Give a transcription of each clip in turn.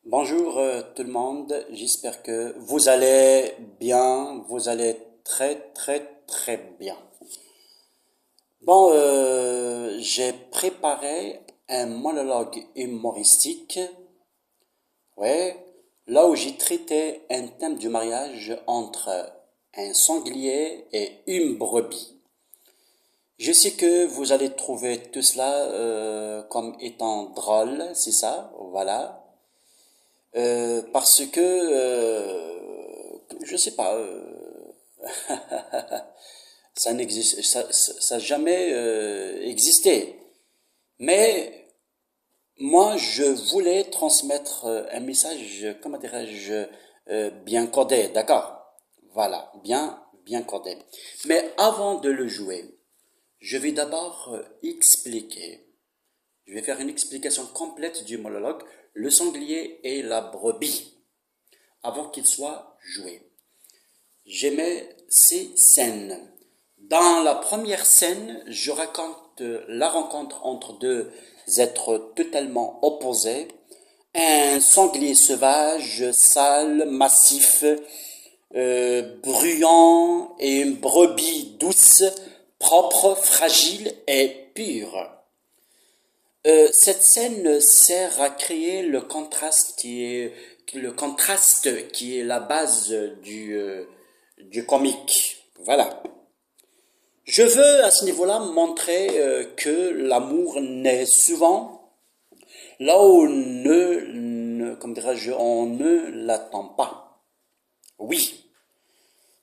Bonjour tout le monde, j'espère que vous allez bien, vous allez très bien. J'ai préparé un monologue humoristique, ouais, là où j'ai traité un thème du mariage entre un sanglier et une brebis. Je sais que vous allez trouver tout cela comme étant drôle, c'est ça, voilà. Parce que je sais pas, ça n'existe, ça a jamais existé. Mais moi, je voulais transmettre un message, comment dirais-je, bien codé, d'accord? Voilà, bien codé. Mais avant de le jouer, je vais d'abord expliquer. Je vais faire une explication complète du monologue, le sanglier et la brebis, avant qu'il soit joué. J'aimais ces scènes. Dans la première scène, je raconte la rencontre entre deux êtres totalement opposés. Un sanglier sauvage, sale, massif, bruyant, et une brebis douce, propre, fragile et pure. Cette scène sert à créer le contraste qui est la base du comique. Voilà. Je veux à ce niveau-là montrer que l'amour naît souvent là où comme dirais-je, on ne l'attend pas. Oui,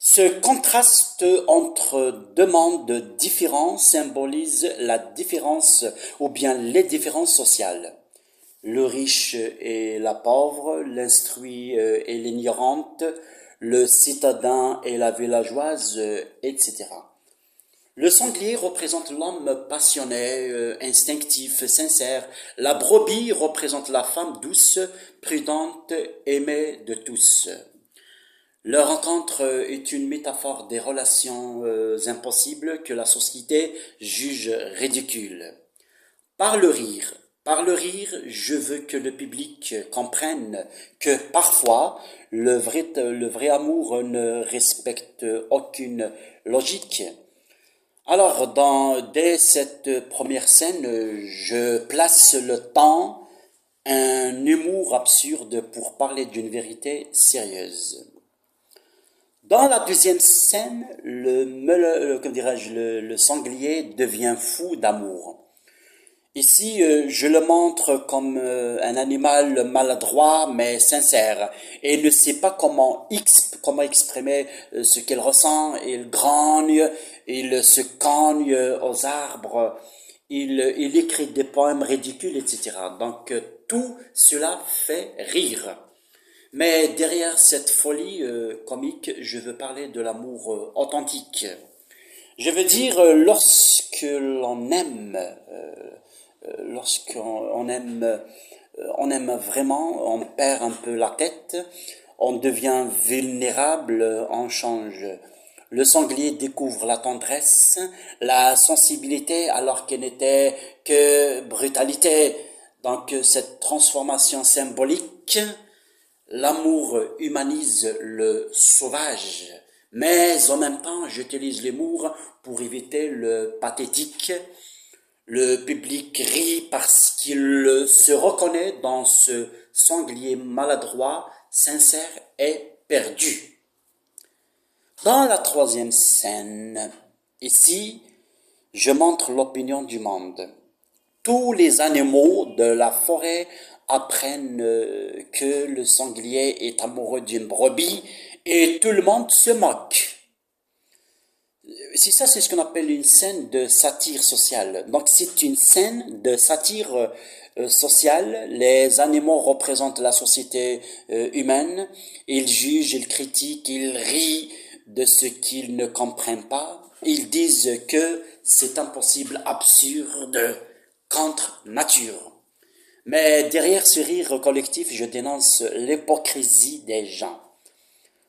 ce contraste entre deux mondes différents symbolise la différence ou bien les différences sociales. Le riche et la pauvre, l'instruit et l'ignorante, le citadin et la villageoise, etc. Le sanglier représente l'homme passionné, instinctif, sincère. La brebis représente la femme douce, prudente, aimée de tous. Leur rencontre est une métaphore des relations impossibles que la société juge ridicules. Par le rire, par le rire, je veux que le public comprenne que parfois le vrai amour ne respecte aucune logique. Alors, dès cette première scène, je place le temps, un humour absurde pour parler d'une vérité sérieuse. Dans la deuxième scène, comme dirais-je, le sanglier devient fou d'amour. Ici, je le montre comme un animal maladroit mais sincère et ne sait pas comment exprimer ce qu'il ressent. Il grogne, il se cogne aux arbres, il écrit des poèmes ridicules, etc. Donc tout cela fait rire. Mais derrière cette folie comique, je veux parler de l'amour authentique. Je veux dire, lorsque l'on aime, on aime vraiment, on perd un peu la tête, on devient vulnérable, on change. Le sanglier découvre la tendresse, la sensibilité alors qu'elle n'était que brutalité. Donc cette transformation symbolique, l'amour humanise le sauvage, mais en même temps j'utilise l'humour pour éviter le pathétique. Le public rit parce qu'il se reconnaît dans ce sanglier maladroit, sincère et perdu. Dans la troisième scène, ici, je montre l'opinion du monde. Tous les animaux de la forêt apprennent que le sanglier est amoureux d'une brebis et tout le monde se moque. C'est ce qu'on appelle une scène de satire sociale. Donc c'est une scène de satire sociale. Les animaux représentent la société humaine. Ils jugent, ils critiquent, ils rient de ce qu'ils ne comprennent pas. Ils disent que c'est impossible, absurde, contre nature. Mais derrière ce rire collectif, je dénonce l'hypocrisie des gens.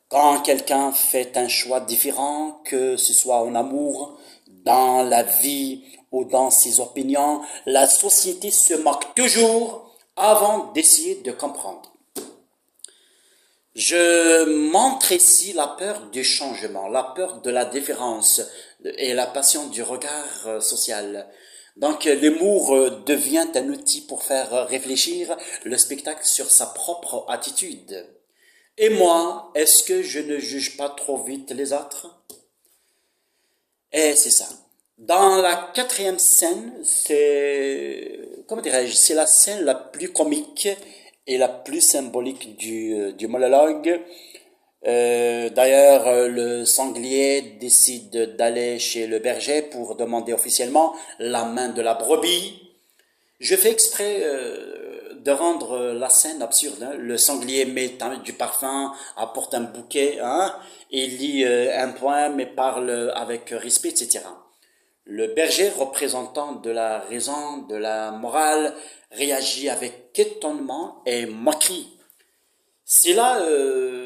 Quand quelqu'un fait un choix différent, que ce soit en amour, dans la vie ou dans ses opinions, la société se moque toujours avant d'essayer de comprendre. Je montre ici la peur du changement, la peur de la différence et la passion du regard social. Donc l'humour devient un outil pour faire réfléchir le spectacle sur sa propre attitude. Et moi, est-ce que je ne juge pas trop vite les autres? Et c'est ça. Dans la quatrième scène, comment dirais-je, c'est la scène la plus comique et la plus symbolique du monologue. D'ailleurs, le sanglier décide d'aller chez le berger pour demander officiellement la main de la brebis. Je fais exprès de rendre la scène absurde, hein. Le sanglier met du parfum, apporte un bouquet, hein, et lit un poème et parle avec respect, etc. Le berger, représentant de la raison, de la morale, réagit avec étonnement et moquerie.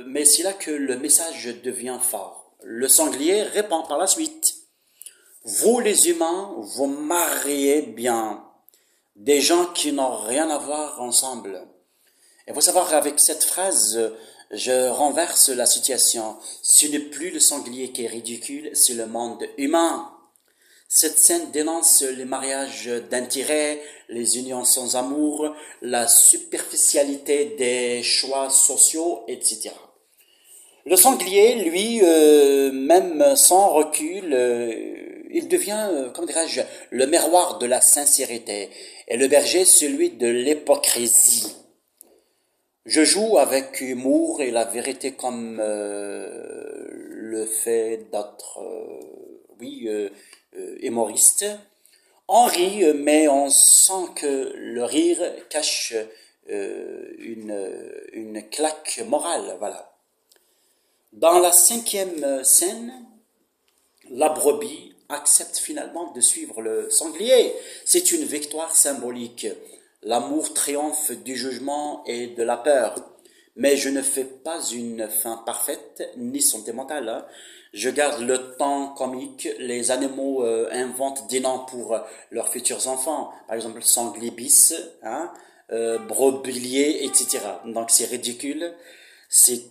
Mais c'est là que le message devient fort. Le sanglier répond par la suite. Vous les humains, vous mariez bien des gens qui n'ont rien à voir ensemble. Il faut savoir, avec cette phrase, je renverse la situation. Ce n'est plus le sanglier qui est ridicule, c'est le monde humain. Cette scène dénonce les mariages d'intérêt, les unions sans amour, la superficialité des choix sociaux, etc. Le sanglier, lui, même sans recul, il devient, comment dirais-je, le miroir de la sincérité, et le berger celui de l'hypocrisie. Je joue avec humour et la vérité comme le fait d'autres, humoristes. On rit, mais on sent que le rire cache une claque morale, voilà. Dans la cinquième scène, la brebis accepte finalement de suivre le sanglier. C'est une victoire symbolique. L'amour triomphe du jugement et de la peur. Mais je ne fais pas une fin parfaite ni sentimentale, hein. Je garde le temps comique. Les animaux inventent des noms pour leurs futurs enfants. Par exemple, sanglier bis, hein, brobilier, etc. Donc c'est ridicule. C'est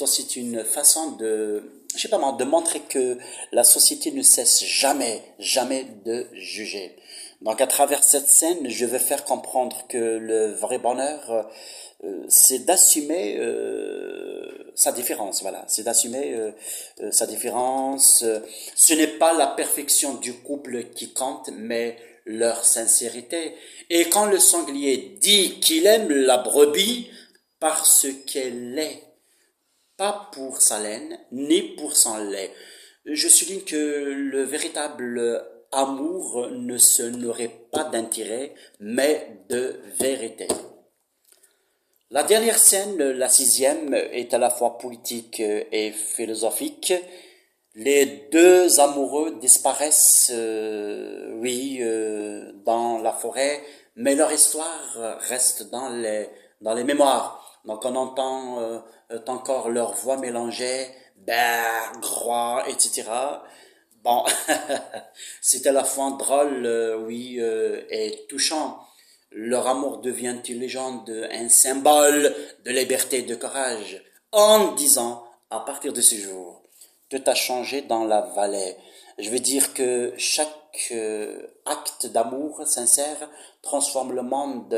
aussi une façon de, je sais pas moi, de montrer que la société ne cesse jamais, jamais de juger. Donc à travers cette scène, je veux faire comprendre que le vrai bonheur, c'est d'assumer sa différence, voilà, c'est d'assumer sa différence. Ce n'est pas la perfection du couple qui compte, mais leur sincérité. Et quand le sanglier dit qu'il aime la brebis parce qu'elle est, pas pour sa laine, ni pour son lait. Je souligne que le véritable amour ne se nourrit pas d'intérêt, mais de vérité. La dernière scène, la sixième, est à la fois politique et philosophique. Les deux amoureux disparaissent, dans la forêt, mais leur histoire reste dans les mémoires. Donc on entend encore leur voix mélangée, berg, groix, etc. Bon, c'est à la fois drôle, et touchant. Leur amour devient une légende, un symbole de liberté et de courage, en disant, à partir de ce jour, tout a changé dans la vallée. Je veux dire que chaque acte d'amour sincère transforme le monde,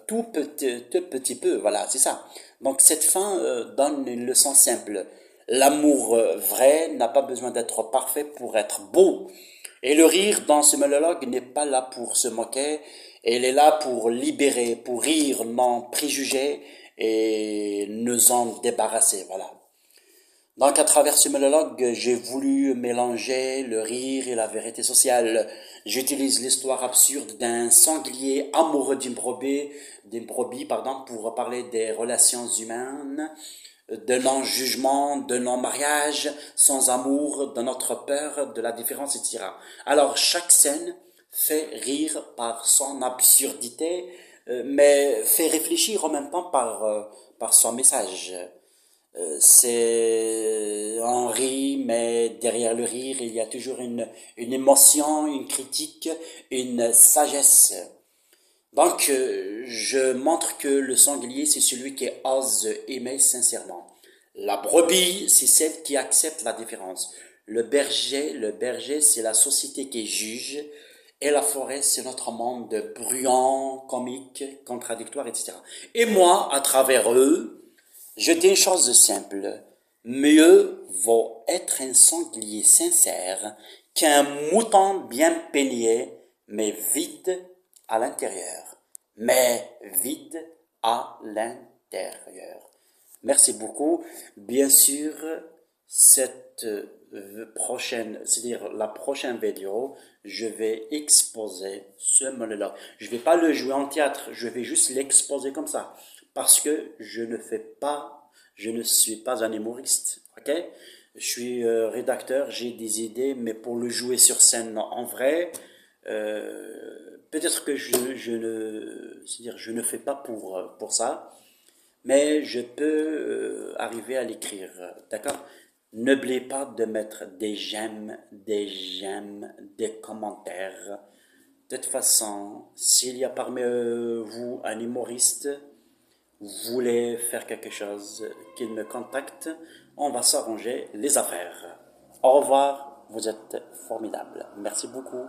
tout petit peu, voilà, c'est ça. Donc cette fin donne une leçon simple. L'amour vrai n'a pas besoin d'être parfait pour être beau. Et le rire dans ce monologue n'est pas là pour se moquer, il est là pour libérer, pour rire, non préjuger et nous en débarrasser, voilà. Donc à travers ce monologue, j'ai voulu mélanger le rire et la vérité sociale. J'utilise l'histoire absurde d'un sanglier amoureux d'une brebis, pardon, pour parler des relations humaines, de non-jugement, de non-mariage, sans amour, de notre peur, de la différence, etc. Alors chaque scène fait rire par son absurdité, mais fait réfléchir en même temps par son message. C'est on rit, mais derrière le rire, il y a toujours une émotion, une critique, une sagesse. Donc, je montre que le sanglier, c'est celui qui ose aimer sincèrement. La brebis, c'est celle qui accepte la différence. Le berger, c'est la société qui juge. Et la forêt, c'est notre monde bruyant, comique, contradictoire, etc. Et moi, à travers eux, je dis une chose simple. Mieux vaut être un sanglier sincère qu'un mouton bien peigné, mais vide à l'intérieur. Mais vide à l'intérieur. Merci beaucoup. Bien sûr, cette prochaine, c'est-à-dire la prochaine vidéo, je vais exposer ce monologue. Je vais pas le jouer en théâtre, je vais juste l'exposer comme ça. Parce que je ne suis pas un humoriste, ok? Je suis rédacteur, j'ai des idées, mais pour le jouer sur scène en vrai, peut-être que c'est-à-dire je ne fais pas pour ça, mais je peux arriver à l'écrire, d'accord? N'oubliez pas de mettre des commentaires. De toute façon, s'il y a parmi vous un humoriste, vous voulez faire quelque chose, qu'il me contacte, on va s'arranger les affaires. Au revoir, vous êtes formidable. Merci beaucoup.